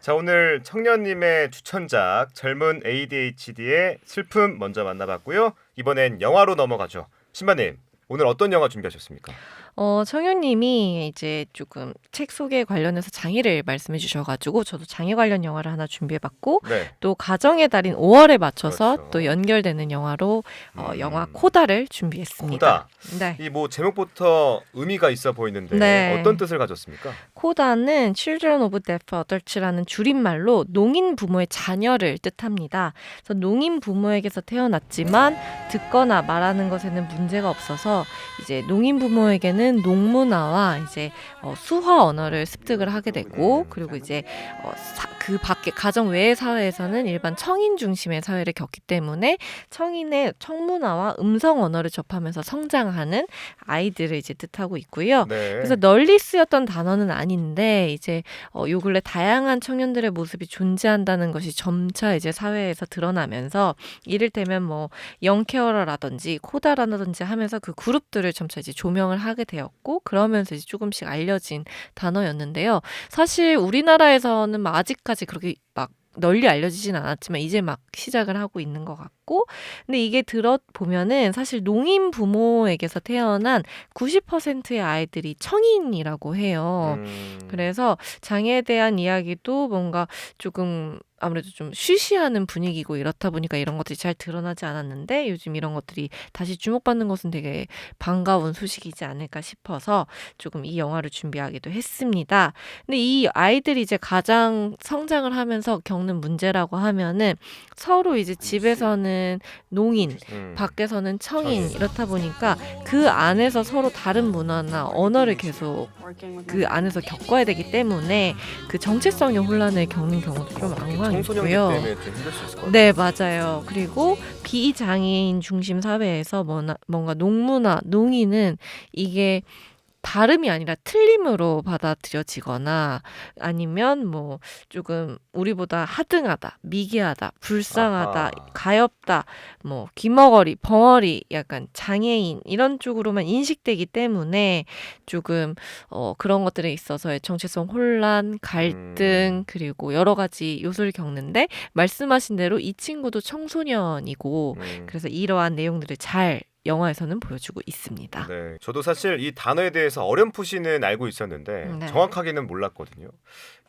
자, 오늘 청년님의 추천작 젊은 ADHD의 슬픔 먼저 만나봤고요. 이번엔 영화로 넘어가죠. 신바님, 오늘 어떤 영화 준비하셨습니까? 청유님이 이제 조금 책 소개 관련해서 장애를 말씀해 주셔가지고 저도 장애 관련 영화를 하나 준비해봤고 네, 또 가정의 달인 5월에 맞춰서 그렇죠. 또 연결되는 영화로 영화 음, 코다를 준비했습니다. 코다. 네. 이 뭐 제목부터 의미가 있어 보이는데 네. 어떤 뜻을 가졌습니까? 코다는 Children of Deaf Adults라는 줄임말로 농인 부모의 자녀를 뜻합니다. 그래서 농인 부모에게서 태어났지만 듣거나 말하는 것에는 문제가 없어서 이제 농인 부모에게는 농문화와 이제 수화 언어를 습득을 하게 되고 그리고 이제 그 밖에 가정 외의 사회에서는 일반 청인 중심의 사회를 겪기 때문에 청인의 청문화와 음성 언어를 접하면서 성장하는 아이들을 이제 뜻하고 있고요. 네. 그래서 널리 쓰였던 단어는 아닌데 이제 요 근래 다양한 청년들의 모습이 존재한다는 것이 점차 이제 사회에서 드러나면서 이를테면 뭐 영케어러라든지 코다라든지 하면서 그 그룹들을 점차 이제 조명을 하게 되었고 그러면서 이제 조금씩 알려진 단어였는데요. 사실 우리나라에서는 막 아직까지 그렇게 막 널리 알려지진 않았지만 이제 막 시작을 하고 있는 것 같고 근데 이게 들어보면은 사실 농인 부모에게서 태어난 90%의 아이들이 청인이라고 해요. 그래서 장애에 대한 이야기도 뭔가 조금 아무래도 좀 쉬쉬하는 분위기고 이렇다 보니까 이런 것들이 잘 드러나지 않았는데 요즘 이런 것들이 다시 주목받는 것은 되게 반가운 소식이지 않을까 싶어서 조금 이 영화를 준비하기도 했습니다. 근데 이 아이들이 이제 가장 성장을 하면서 겪는 문제라고 하면은 서로 이제 집에서는 농인, 밖에서는 청인 이렇다 보니까 그 안에서 서로 다른 문화나 언어를 계속 그 안에서 겪어야 되기 때문에 그 정체성의 혼란을 겪는 경우도 좀 왕왕 청소년기 있고요. 때문에 좀 힘들 수 있을 것 같아요. 네, 맞아요. 그리고 비장애인 중심 사회에서 뭔가 농문화, 농인은 이게 다름이 아니라 틀림으로 받아들여지거나 아니면 뭐 조금 우리보다 하등하다, 미개하다, 불쌍하다, 아하. 가엾다, 뭐 귀머거리, 벙어리, 약간 장애인 이런 쪽으로만 인식되기 때문에 조금 그런 것들에 있어서의 정체성 혼란, 갈등 그리고 여러 가지 요소를 겪는데 말씀하신 대로 이 친구도 청소년이고 그래서 이러한 내용들을 잘 영화에서는 보여주고 있습니다. 네, 저도 사실 이 단어에 대해서 어렴풋이는 알고 있었는데 네. 정확하게는 몰랐거든요.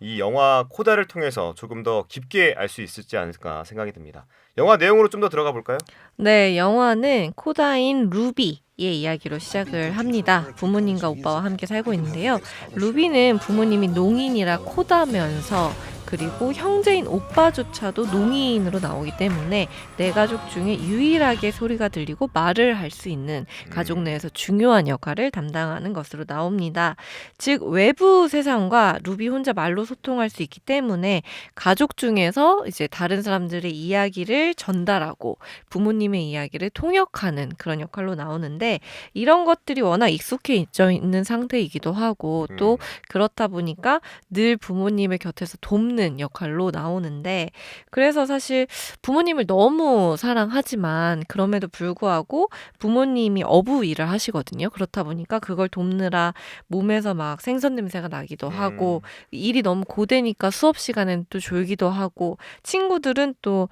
이 영화 코다를 통해서 조금 더 깊게 알 수 있을지 않을까 생각이 듭니다. 영화 내용으로 좀 더 들어가 볼까요? 네, 영화는 코다인 루비의 이야기로 시작을 합니다. 부모님과 오빠와 함께 살고 있는데요. 루비는 부모님이 농인이라 코다면서 그리고 형제인 오빠조차도 농인으로 나오기 때문에 내 가족 중에 유일하게 소리가 들리고 말을 할 수 있는 가족 내에서 중요한 역할을 담당하는 것으로 나옵니다. 즉 외부 세상과 루비 혼자 말로 소통할 수 있기 때문에 가족 중에서 이제 다른 사람들의 이야기를 전달하고 부모님의 이야기를 통역하는 그런 역할로 나오는데 이런 것들이 워낙 익숙해 있는 상태이기도 하고 또 그렇다 보니까 늘 부모님의 곁에서 돕는 역할로 나오는데 그래서 사실 부모님을 너무 사랑하지만 그럼에도 불구하고 부모님이 어부 일을 하시거든요. 그렇다 보니까 그걸 돕느라 몸에서 막 생선 냄새가 나기도 하고 일이 너무 고되니까 수업 시간엔 또 졸기도 하고 친구들은 또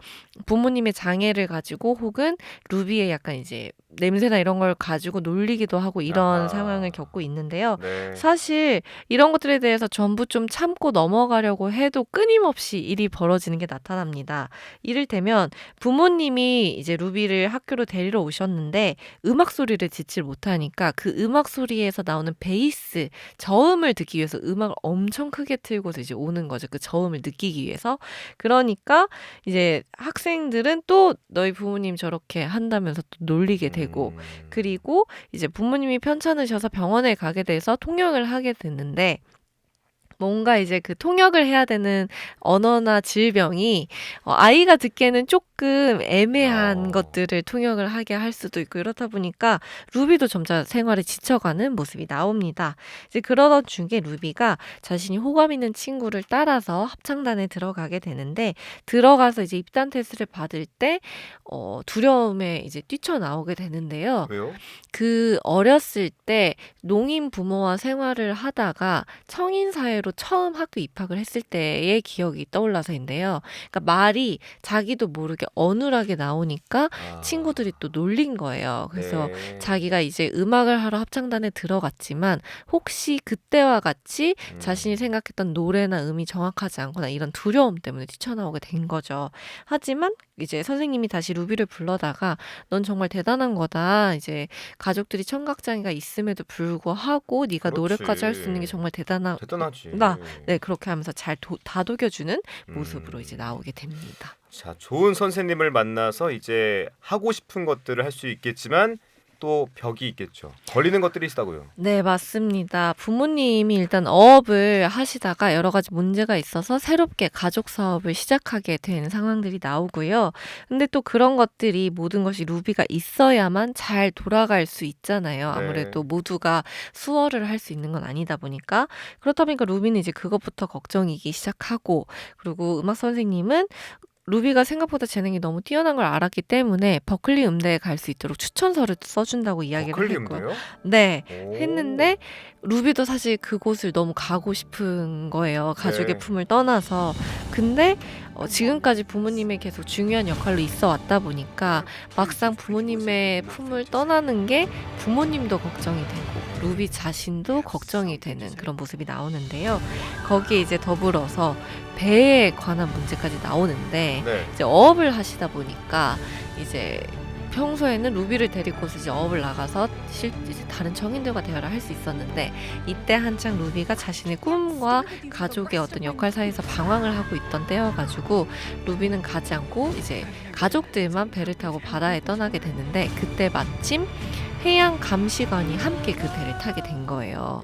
부모님의 장애를 가지고 혹은 루비의 약간 이제 냄새나 이런 걸 가지고 놀리기도 하고 이런 아하. 상황을 겪고 있는데요. 네. 사실 이런 것들에 대해서 전부 좀 참고 넘어가려고 해도 끊임없이 일이 벌어지는 게 나타납니다. 이를테면 부모님이 이제 루비를 학교로 데리러 오셨는데 음악 소리를 듣질 못하니까 그 음악 소리에서 나오는 베이스, 저음을 듣기 위해서 음악을 엄청 크게 틀고서 이제 오는 거죠. 그 저음을 느끼기 위해서. 그러니까 이제 학생들은 또 너희 부모님 저렇게 한다면서 또 놀리게 되고 그리고 이제 부모님이 편찮으셔서 병원에 가게 돼서 통역을 하게 됐는데 뭔가 이제 그 통역을 해야 되는 언어나 질병이 아이가 듣기에는 조금 애매한 것들을 통역을 하게 할 수도 있고 이렇다 보니까 루비도 점차 생활에 지쳐가는 모습이 나옵니다. 이제 그러던 중에 루비가 자신이 호감 있는 친구를 따라서 합창단에 들어가게 되는데 들어가서 이제 입단 테스트를 받을 때 두려움에 이제 뛰쳐나오게 되는데요. 왜요? 그 어렸을 때 농인 부모와 생활을 하다가 청인 사회로 그대로 처음 학교 입학을 했을 때의 기억이 떠올라서인데요. 그러니까 말이 자기도 모르게 어눌하게 나오니까 아, 친구들이 또 놀린 거예요. 그래서 네. 자기가 이제 음악을 하러 합창단에 들어갔지만 혹시 그때와 같이 자신이 생각했던 노래나 음이 정확하지 않거나 이런 두려움 때문에 뛰쳐나오게 된 거죠. 하지만 이제 선생님이 다시 루비를 불러다가 넌 정말 대단한 거다. 이제 가족들이 청각장애가 있음에도 불구하고 네가 노래까지 할 수 있는 게 그렇지. 정말 대단하다. 대단하지. 네, 그렇게 하면서 잘 다독여주는 모습으로 이제 음. 나오게 됩니다. 자, 좋은 선생님을 만나서 이제 하고 싶은 것들을 할 수 있겠지만 또 벽이 있겠죠. 걸리는 것들이 있다고요. 네, 맞습니다. 부모님이 일단 어업을 하시다가 여러 가지 문제가 있어서 새롭게 가족 사업을 시작하게 된 상황들이 나오고요. 근데 또 그런 것들이 모든 것이 루비가 있어야만 잘 돌아갈 수 있잖아요. 네. 아무래도 모두가 수월을 할 수 있는 건 아니다 보니까. 그렇다 보니까 루비는 이제 그것부터 걱정이기 시작하고, 그리고 음악 선생님은 루비가 생각보다 재능이 너무 뛰어난 걸 알았기 때문에 버클리 음대에 갈 수 있도록 추천서를 써준다고 이야기를 버클리 했고요. 음대요? 네, 오. 했는데 루비도 사실 그곳을 너무 가고 싶은 거예요. 가족의 네. 품을 떠나서. 근데 지금까지 부모님의 계속 중요한 역할로 있어 왔다 보니까 막상 부모님의 품을 떠나는 게 부모님도 걱정이 되고 루비 자신도 걱정이 되는 그런 모습이 나오는데요. 거기에 이제 더불어서 배에 관한 문제까지 나오는데 네. 이제 어업을 하시다 보니까 이제 평소에는 루비를 데리고서 이제 어업을 나가서 이제 다른 청인들과 대화를 할 수 있었는데 이때 한창 루비가 자신의 꿈과 가족의 어떤 역할 사이에서 방황을 하고 있던 때여가지고 루비는 가지 않고 이제 가족들만 배를 타고 바다에 떠나게 되는데 그때 마침 해양 감시관이 함께 그 배를 타게 된 거예요.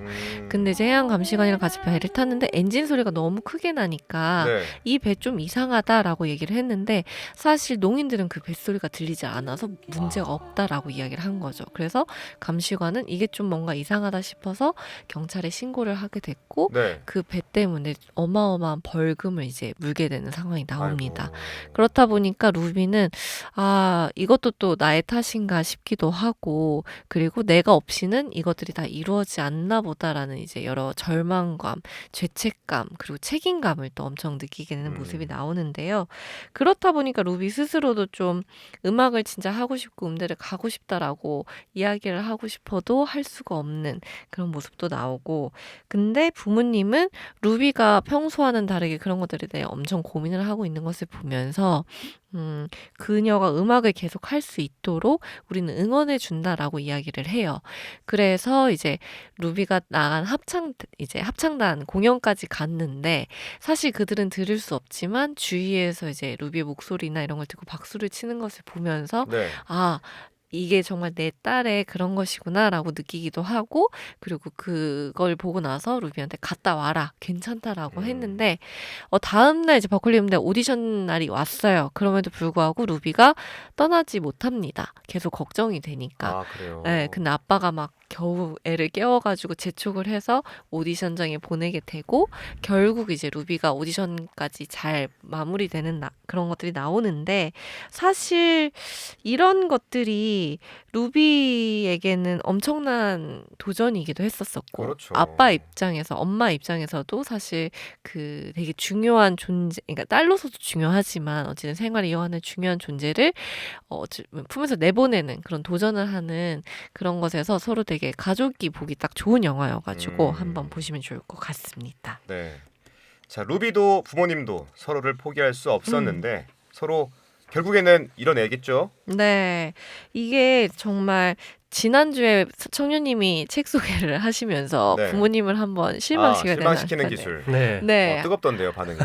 근데 이제 해양 감시관이랑 같이 배를 탔는데 엔진 소리가 너무 크게 나니까 네. 이 배 좀 이상하다라고 얘기를 했는데 사실 농인들은 그 뱃소리가 들리지 않아서 문제가 없다라고 이야기를 한 거죠. 그래서 감시관은 이게 좀 뭔가 이상하다 싶어서 경찰에 신고를 하게 됐고 네. 그 배 때문에 어마어마한 벌금을 이제 물게 되는 상황이 나옵니다. 아이고. 그렇다 보니까 루비는 이것도 또 나의 탓인가 싶기도 하고 그리고 내가 없이는 이것들이 다 이루어지지 않나 보다라는 이제 여러 절망감, 죄책감 그리고 책임감을 또 엄청 느끼게 되는 모습이 나오는데요. 그렇다 보니까 루비 스스로도 좀 음악을 진짜 하고 싶고 음대를 가고 싶다라고 이야기를 하고 싶어도 할 수가 없는 그런 모습도 나오고 근데 부모님은 루비가 평소와는 다르게 그런 것들에 대해 엄청 고민을 하고 있는 것을 보면서 그녀가 음악을 계속 할 수 있도록 우리는 응원해 준다라고 이야기를 해요. 그래서 이제 루비가 나간 합창단 공연까지 갔는데 사실 그들은 들을 수 없지만 주위에서 이제 루비의 목소리나 이런 걸 듣고 박수를 치는 것을 보면서 네. 이게 정말 내 딸의 그런 것이구나라고 느끼기도 하고 그리고 그걸 보고 나서 루비한테 갔다 와라 괜찮다라고 했는데 다음날 이제 버클리 음대 오디션 날이 왔어요. 그럼에도 불구하고 루비가 떠나지 못합니다. 계속 걱정이 되니까. 아, 그래요. 네, 근데 아빠가 막 겨우 애를 깨워가지고 재촉을 해서 오디션장에 보내게 되고 결국 이제 루비가 오디션까지 잘 마무리되는 그런 것들이 나오는데 사실 이런 것들이 루비에게는 엄청난 도전이기도 했었었고 그렇죠. 아빠 입장에서 엄마 입장에서도 사실 그 되게 중요한 존재 그러니까 딸로서도 중요하지만 어쨌든 생활을 이어가는 중요한 존재를 품에서 내보내는 그런 도전을 하는 그런 것에서 서로 되게 가족이 보기 딱 좋은 영화여가지고 한번 보시면 좋을 것 같습니다. 네. 자, 루비도 부모님도 서로를 포기할 수 없었는데 서로 결국에는 이뤄내겠죠. 네, 이게 정말 지난주에 청년님이 책 소개를 하시면서 네. 부모님을 한번 실망시키게 되는 실망시키는 네. 기술. 네. 네, 뜨겁던데요, 반응이.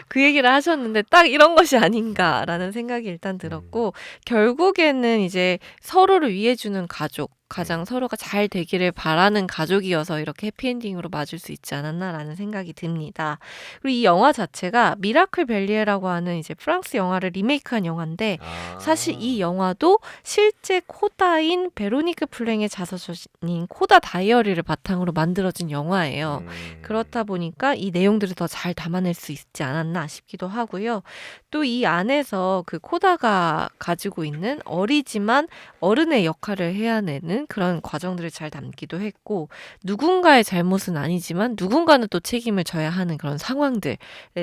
그 얘기를 하셨는데 딱 이런 것이 아닌가라는 생각이 일단 들었고 결국에는 이제 서로를 위해주는 가족 가장 서로가 잘 되기를 바라는 가족이어서 이렇게 해피엔딩으로 맞을 수 있지 않았나라는 생각이 듭니다. 그리고 이 영화 자체가 미라클 벨리에라고 하는 이제 프랑스 영화를 리메이크한 영화인데 사실 이 영화도 실제 코다인 베로니크 플랭의 자서전인 코다 다이어리를 바탕으로 만들어진 영화예요. 그렇다 보니까 이 내용들을 더 잘 담아낼 수 있지 않았나 싶기도 하고요. 또 이 안에서 그 코다가 가지고 있는 어리지만 어른의 역할을 해야 되는 하는 그런 과정들을 잘 담기도 했고 누군가의 잘못은 아니지만 누군가는 또 책임을 져야 하는 그런 상황들에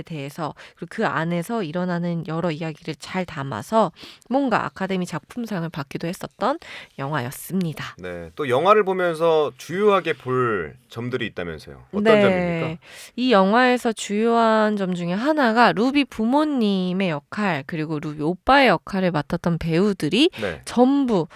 대해서 그리고 그 안에서 일어나는 여러 이야기를 잘 담아서 뭔가 아카데미 작품상을 받기도 했었던 영화였습니다. 네, 또 영화를 보면서 주요하게 볼 점들이 있다면서요. 어떤 네. 점입니까? 이 영화에서 주요한 점 중에 하나가 루비 부모님의 역할 그리고 루비 오빠의 역할을 맡았던 배우들이 네. 전부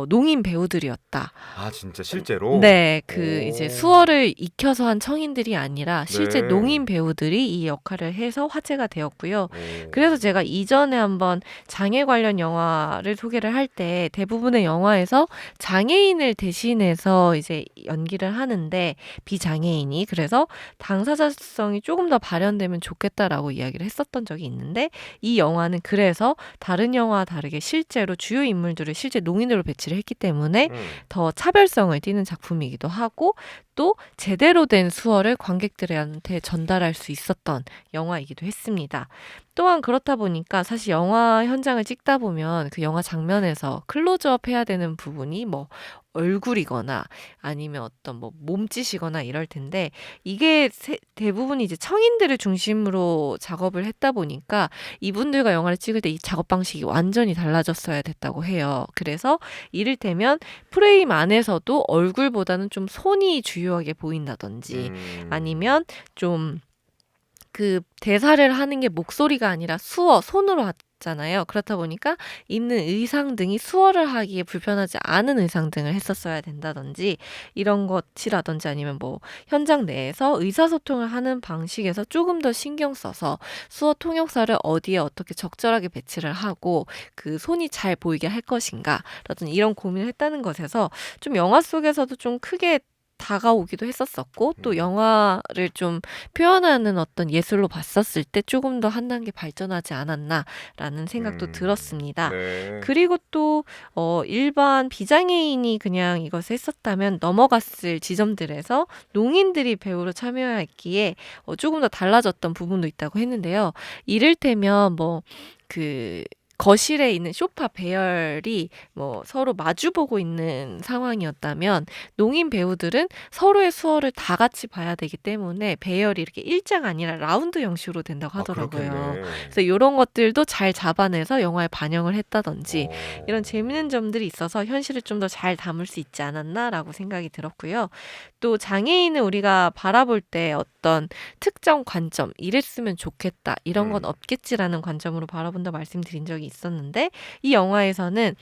농인 배우들이었다. 아, 진짜 실제로? 네, 오. 이제 수어를 익혀서 한 청인들이 아니라 실제 네. 농인 배우들이 이 역할을 해서 화제가 되었고요. 오. 그래서 제가 이전에 한번 장애 관련 영화를 소개를 할 때 대부분의 영화에서 장애인을 대신해서 이제 연기를 하는데 비장애인이 그래서 당사자성이 조금 더 발현되면 좋겠다라고 이야기를 했었던 적이 있는데 이 영화는 그래서 다른 영화와 다르게 실제로 주요 인물들을 실제 농인으로 배치를 했기 때문에 더 차별성을 띠는 작품이기도 하고 또 제대로 된 수어를 관객들한테 전달할 수 있었던 영화이기도 했습니다. 또한 그렇다 보니까 사실 영화 현장을 찍다 보면 그 영화 장면에서 클로즈업 해야 되는 부분이 뭐 얼굴이거나 아니면 어떤 뭐 몸짓이거나 이럴 텐데 이게 대부분 이제 청인들을 중심으로 작업을 했다 보니까 이분들과 영화를 찍을 때 이 작업 방식이 완전히 달라졌어야 됐다고 해요. 그래서 이를테면 프레임 안에서도 얼굴보다는 좀 손이 주요하게 보인다든지 아니면 좀 그 대사를 하는 게 목소리가 아니라 손으로 하잖아요. 그렇다 보니까 입는 의상 등이 수어를 하기에 불편하지 않은 의상 등을 했었어야 된다든지 이런 것이라든지 아니면 뭐 현장 내에서 의사소통을 하는 방식에서 조금 더 신경 써서 수어 통역사를 어디에 어떻게 적절하게 배치를 하고 그 손이 잘 보이게 할 것인가 라든지 이런 고민을 했다는 것에서 좀 영화 속에서도 좀 크게 다가오기도 했었었고 또 영화를 좀 표현하는 어떤 예술로 봤었을 때 조금 더 한 단계 발전하지 않았나라는 생각도 들었습니다. 네. 그리고 또 일반 비장애인이 그냥 이것을 했었다면 넘어갔을 지점들에서 농인들이 배우로 참여했기에 조금 더 달라졌던 부분도 있다고 했는데요. 이를테면 거실에 있는 소파 배열이 뭐 서로 마주보고 있는 상황이었다면 농인 배우들은 서로의 수어를 다 같이 봐야 되기 때문에 배열이 이렇게 일자가 아니라 라운드 형식으로 된다고 하더라고요. 그렇겠네. 그래서 이런 것들도 잘 잡아내서 영화에 반영을 했다든지 어. 이런 재미있는 점들이 있어서 현실을 좀 더 잘 담을 수 있지 않았나라고 생각이 들었고요. 또 장애인을 우리가 바라볼 때 어떤 특정 관점, 이랬으면 좋겠다, 이런 건 없겠지라는 관점으로 바라본다 말씀드린 적이 있었는데 이 영화에서는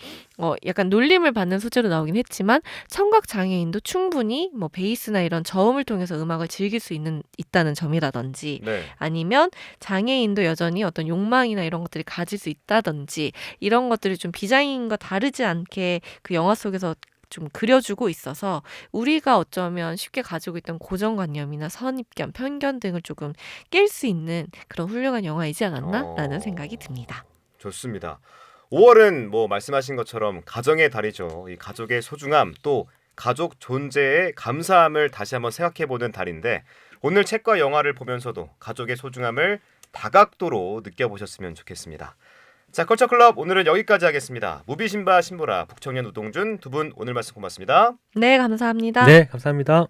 약간 놀림을 받는 소재로 나오긴 했지만 청각 장애인도 충분히 뭐 베이스나 이런 저음을 통해서 음악을 즐길 수 있다는 점이라든지 네. 아니면 장애인도 여전히 어떤 욕망이나 이런 것들이 가질 수 있다든지 이런 것들을 좀 비장애인과 다르지 않게 그 영화 속에서 좀 그려주고 있어서 우리가 어쩌면 쉽게 가지고 있던 고정관념이나 선입견, 편견 등을 조금 깰 수 있는 그런 훌륭한 영화이지 않았나라는 생각이 듭니다. 좋습니다. 5월은 뭐 말씀하신 것처럼 가정의 달이죠. 이 가족의 소중함 또 가족 존재의 감사함을 다시 한번 생각해보는 달인데 오늘 책과 영화를 보면서도 가족의 소중함을 다각도로 느껴보셨으면 좋겠습니다. 자, 컬처클럽 오늘은 여기까지 하겠습니다. 무비신바 신보라 북청년 우동준 두 분 오늘 말씀 고맙습니다. 네, 감사합니다. 네, 감사합니다.